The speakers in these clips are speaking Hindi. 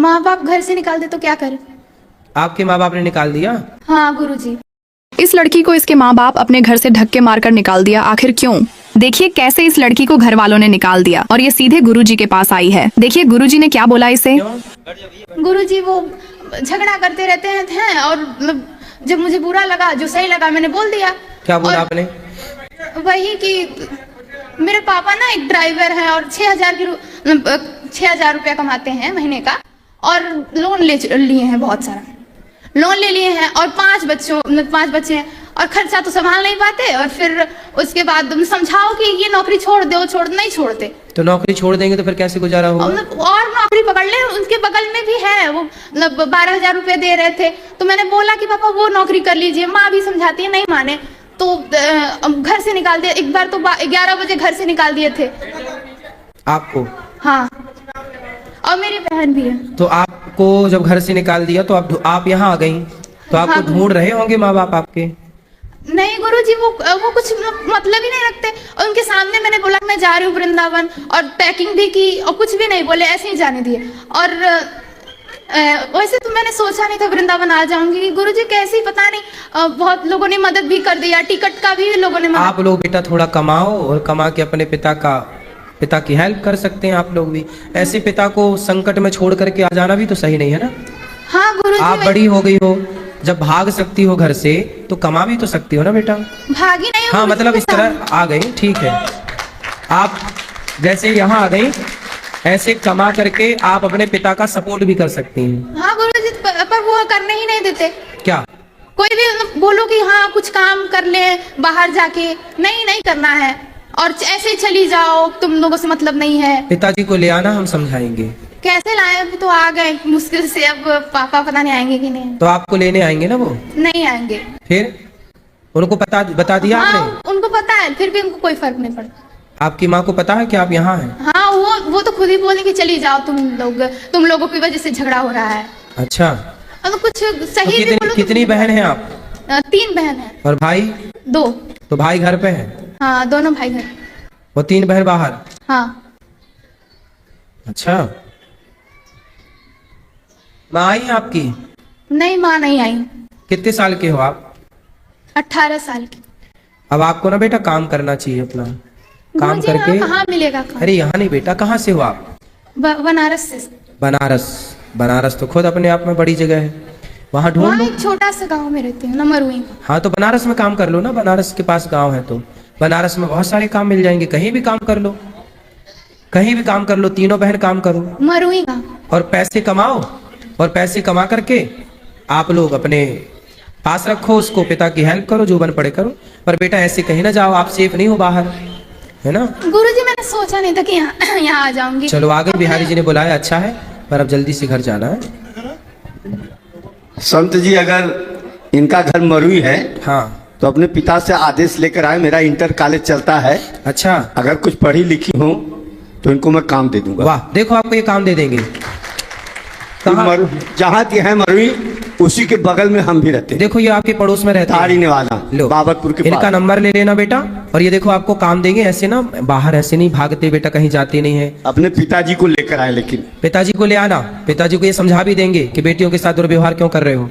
माँ बाप घर से निकाल दे तो क्या करे? आपके माँ बाप ने निकाल दिया? हाँ गुरुजी। इस लड़की को इसके माँ बाप अपने घर से धक्के मारकर निकाल दिया। आखिर क्यों? देखिए कैसे इस लड़की को घर वालों ने निकाल दिया और ये सीधे गुरुजी के पास आई है। देखिए गुरुजी ने क्या बोला इसे। गुरुजी वो झगड़ा करते रहते हैं और जब मुझे बुरा लगा, जो सही लगा मैंने बोल दिया। क्या बोला आपने? वही कि मेरे पापा ना एक ड्राइवर हैं और 6,000 रुपया कमाते हैं महीने का, और लोन लिए हैं, बहुत सारा लोन ले लिए हैं, और 5 बच्चे हैं और खर्चा तो संभाल नहीं पाते। और फिर उसके बाद तुम समझाओ कि ये नौकरी छोड़ दो, नहीं छोड़ते। तो नौकरी छोड़ देंगे तो फिर कैसे गुजारा होगा? और नौकरी पकड़ ले, उनके बगल में भी है वो 12,000 रुपए दे रहे थे। तो मैंने बोला कि पापा वो नौकरी कर लीजिए। माँ भी समझाती है, नहीं माने तो घर से निकाल दिया। एक बार तो 11 बजे घर से निकाल दिए थे आपको? हाँ, और मेरी बहन भी है। तो आपको जब घर से निकाल दिया तो आप यहाँ आ गई, तो आपको हाँ, ढूंढ रहे होंगे माँ बाप आपके? नहीं गुरुजी, वो कुछ मतलब ही नहीं रखते। और उनके सामने मैंने बोला मैं जा रही हूँ वृंदावन, और पैकिंग भी की और कुछ भी नहीं बोले, ऐसे ही जाने दिए। और वैसे तो मैंने सोचा नहीं था वृंदावन आ जाऊंगी। गुरुजी कैसे ही पता नहीं, बहुत लोगों ने मदद भी कर दिया, टिकट का भी लोगों ने मदद। आप लोग बेटा थोड़ा कमाओ और कमा के अपने पिता की हेल्प कर सकते हैं आप लोग भी। ऐसे पिता को संकट में छोड़ करके आ जाना भी तो सही नहीं है ना। हाँ गुरुजी, आप बड़ी हो गई हो, जब भाग सकती हो घर से तो कमा भी तो सकती हो ना बेटा। भागी नहीं। हाँ मतलब इस तरह आ गई, ठीक है। आप जैसे यहाँ आ गई, ऐसे कमा करके आप अपने पिता का सपोर्ट भी कर सकती हैं। हाँ गुरुजी, पर वो करने ही नहीं देते। क्या? कोई भी बोलो कि हाँ कुछ काम कर ले बाहर जाके, नहीं करना है, और ऐसे ही चली जाओ, तुम लोगों से मतलब नहीं है। पिताजी को ले आना, हम समझाएंगे। कैसे लाए? अभी तो आ गए मुश्किल से, अब पापा पता नहीं आएंगे कि नहीं। तो आपको लेने आएंगे ना वो? नहीं आएंगे। फिर उनको बता दिया हाँ, आपने? उनको पता है, फिर भी उनको कोई फर्क नहीं पड़ता। आपकी माँ को पता है कि आप यहाँ हैं? हाँ, वो तो खुद ही बोले कि चली जाओ, तुम लोगों की वजह से झगड़ा हो रहा है। अच्छा, अब कुछ सही तो कितनी बहन है आप? 3 बहन है। और भाई? 2। तो भाई घर पे है? हाँ, दोनों भाई घर। वो 3 बहन बाहर? हाँ। अच्छा, माँ आई आपकी? नहीं, माँ नहीं आई। कितने साल के हो आप? 18 साल की। अब आपको ना बेटा काम करना चाहिए अपना, काम करके। कहाँ मिलेगा काम? अरे यहाँ नहीं बेटा, कहाँ से हो आप? बनारस से। बनारस तो खुद अपने आप में बड़ी जगह है, वहाँ ढूंढ लो। एक छोटा सा गांव में रहते हैं ना, मरुई। हाँ तो बनारस में काम कर लो ना, बनारस के पास गांव है तो बनारस में बहुत सारे काम मिल जाएंगे। कहीं भी काम कर लो, कहीं भी काम कर लो, तीनों बहन काम करो, मरुई गांव, और पैसे कमाओ, और पैसे कमा करके आप लोग अपने पास रखो, उसको पिता की हेल्प करो, जो बन पड़े करो। पर बेटा ऐसे कहीं ना जाओ, आप सेफ नहीं हो बाहर, है ना। गुरुजी मैंने सोचा नहीं था कि यहाँ आ जाऊंगी। चलो आगे, बिहारी जी ने बुलाया, अच्छा है, पर अब जल्दी से घर जाना है। संत जी, अगर इनका घर मरुई है, हाँ, तो अपने पिता से आदेश लेकर आए। मेरा इंटर कॉलेज चलता है। अच्छा, अगर कुछ पढ़ी लिखी हो तो इनको मैं काम दे दूंगा। वाह, देखो आपको ये काम दे देंगे। जहाँ की है मरुई, उसी के बगल में हम भी रहते हैं। देखो ये आपके पड़ोस में रहते तारी नेवाला, लो बाबतपुर के इनका पास। नंबर ले लेना बेटा, और ये देखो आपको काम देंगे। ऐसे ना बाहर ऐसे नहीं भागते बेटा, कहीं जाते नहीं है। अपने पिताजी को लेकर आए, लेकिन पिताजी को ले आना, पिताजी को ये समझा भी देंगे कि बेटियों के साथ दुर्व्यवहार क्यों कर रहे हो।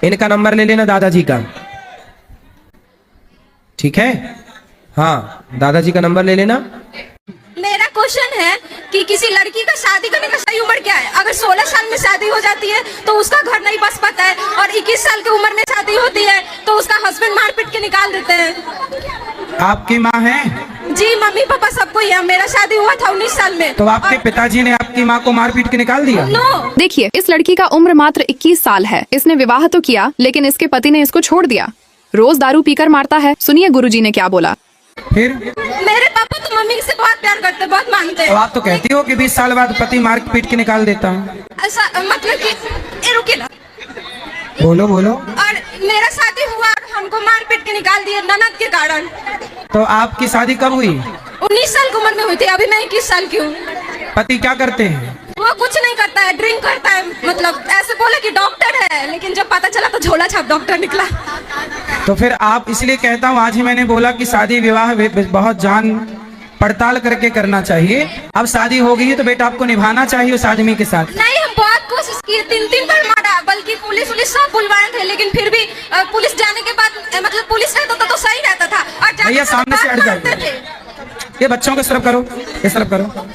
इनका नंबर ले लेना दादाजी का, ठीक है। हाँ, दादाजी का नंबर ले लेना। मेरा क्वेश्चन है कि किसी लड़की का शादी करने का सही उम्र क्या है? अगर 16 साल में शादी हो जाती है तो उसका घर नहीं बस पाता है, और 21 साल की उम्र में शादी होती है तो उसका हस्बैंड मार पीट के निकाल देते हैं। आपकी माँ है? जी, मम्मी पापा सबको ही है। मेरा शादी हुआ था 19 साल में। तो आपके पिताजी ने आपकी माँ को मार पीट के निकाल दिया? नो। देखिए इस लड़की का उम्र मात्र 21 साल है। इसने विवाह तो किया लेकिन इसके पति ने इसको छोड़ दिया। रोज दारू पीकर मारता है। सुनिए गुरुजी ने क्या बोला। फिर मेरे पापा तो मम्मी से बहुत प्यार करते, बहुत मानते तो हैं। आप तो कहती हो कि 20 साल बाद पति मार पीट के निकाल देता है। ऐसा मतलब कि रुके ना, बोलो बोलो। और मेरा शादी हुआ और हमको मार पीट के निकाल दिया ननद के कारण। तो आपकी शादी कब हुई? 19 साल की उम्र में हुई थी। अभी मैं 21 साल की हूँ। पति क्या करते हैं? वो कुछ नहीं करता है, ड्रिंक करता है। मतलब ऐसे बोले कि डॉक्टर है, लेकिन जब पता चला तो झोला छाप डॉक्टर निकला। तो फिर आप, इसलिए कहता हूँ, आज ही मैंने बोला कि शादी विवाह बहुत जान पड़ताल करके करना चाहिए। अब शादी हो गई है तो बेटा आपको निभाना चाहिए उस आदमी के साथ। नहीं, हम बहुत कोशिश किए, 3 बार मारा, बल्कि पुलिस सब बुलवाए थे, लेकिन फिर भी पुलिस जाने के बाद मतलब पुलिस रहता था तो सही रहता था। और जाने भैया के सामने बाद से हट मारते जाइए। थे। ये बच्चों को सिर्फ करो, ये सिर्फ करो।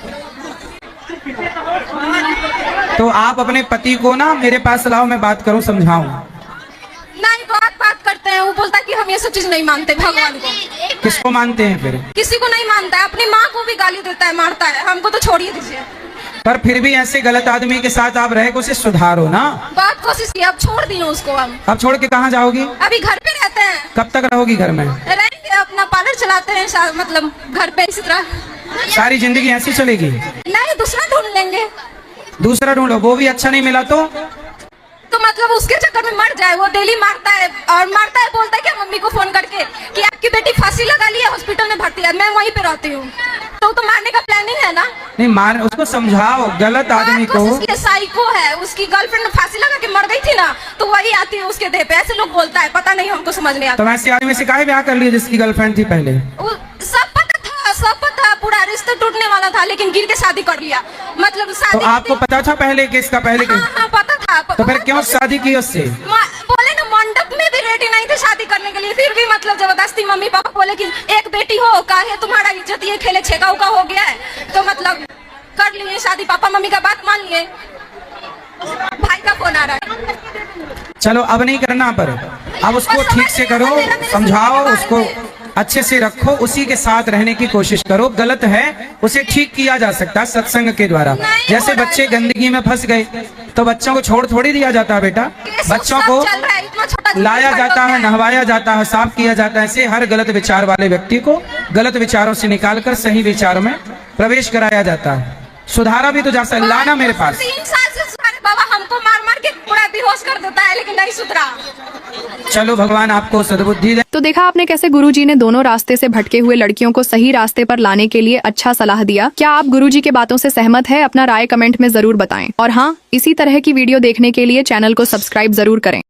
तो आप अपने पति को ना मेरे पास लाओ, मैं बात करूं, समझाऊं। नहीं, बहुत बात करते हैं, वो बोलता है कि हम ये सब चीज नहीं मानते भगवान को। किसको मानते हैं फिर? किसी को नहीं मानता है, अपनी माँ को भी गाली देता है, मारता है, हमको तो छोड़िए दीजिए। पर फिर भी ऐसे गलत आदमी के साथ आप रहे, उसे सुधारो ना। बहुत कोशिश की, अब छोड़ दिए उसको। हम अब छोड़ के कहाँ जाओगी? अभी घर पे रहते हैं। कब तक रहोगी घर में? रहेंगे, अपना पार्लर चलाते हैं, मतलब घर पे इसी तरह। सारी जिंदगी ऐसी चलेगी? नहीं, दूसरा ढूंढ लेंगे। दूसरा ढूंढो, वो भी अच्छा नहीं मिला तो मतलब उसके चक्कर में मर जाए। वो डेली मारता है, और मारता है, बोलता है कि मम्मी को फोन करके कि आपकी बेटी फांसी लगा ली है, हॉस्पिटल में भर्ती है, मैं वहीं पे रहती हूँ। तो मारने का प्लानिंग है ना? नहीं, मार उसको समझाओ, गलत आदमी को। साइको है, उसकी गर्लफ्रेंड फांसी लगा के मर गई थी ना, तो वही आती है उसके देह पे। ऐसे लोग बोलता है, पता नहीं, हमको समझ नहीं आता। तो वैसे आदमी से काहे ब्याह कर लिया जिसकी गर्लफ्रेंड थी पहले? सब पता, पूरा रिश्ता टूटने वाला था, लेकिन गिर के शादी कर लिया। मतलब तो शादी आपको पता था पहले कि इसका पहले कि... हाँ, पता था। तो फिर क्यों शादी की उससे? बोले ना, मंडप में भी रेडी नहीं थे शादी करने के लिए, फिर भी मतलब जबरदस्ती मम्मी पापा बोले कि एक बेटी हो, काहे तुम्हारा इज्जत ये खेले छेका उका हो गया है, तो मतलब कर लिए शादी। पापा मम्मी का बात मान लिए। भाई का फोन आ रहा है। चलो अब नहीं करना, पर अब उसको ठीक से करो, समझाओ उसको, अच्छे से रखो, उसी के साथ रहने की कोशिश करो। गलत है, उसे ठीक किया जा सकता है सत्संग के द्वारा। जैसे बच्चे गंदगी में फंस गए तो बच्चों को छोड़ थोड़ी दिया जाता है बेटा, बच्चों को लाया जाता है, नहवाया जाता है, साफ किया जाता है। ऐसे हर गलत विचार वाले व्यक्ति को गलत विचारों से निकालकर सही विचारों में प्रवेश कराया जाता है। सुधारा भी तो जा सकता, लाना मेरे पास। 3 साल से सुधारे बाबा, हमको मार मार के पूरा बेहोश कर देता है, लेकिन नहीं सुधरा। चलो भगवान आपको सद्बुद्धि दे। तो देखा आपने कैसे गुरुजी ने दोनों रास्ते से भटके हुए लड़कियों को सही रास्ते पर लाने के लिए अच्छा सलाह दिया। क्या आप गुरुजी के बातों से सहमत है? अपना राय कमेंट में जरूर बताएं। और हाँ, इसी तरह की वीडियो देखने के लिए चैनल को सब्सक्राइब जरूर करें।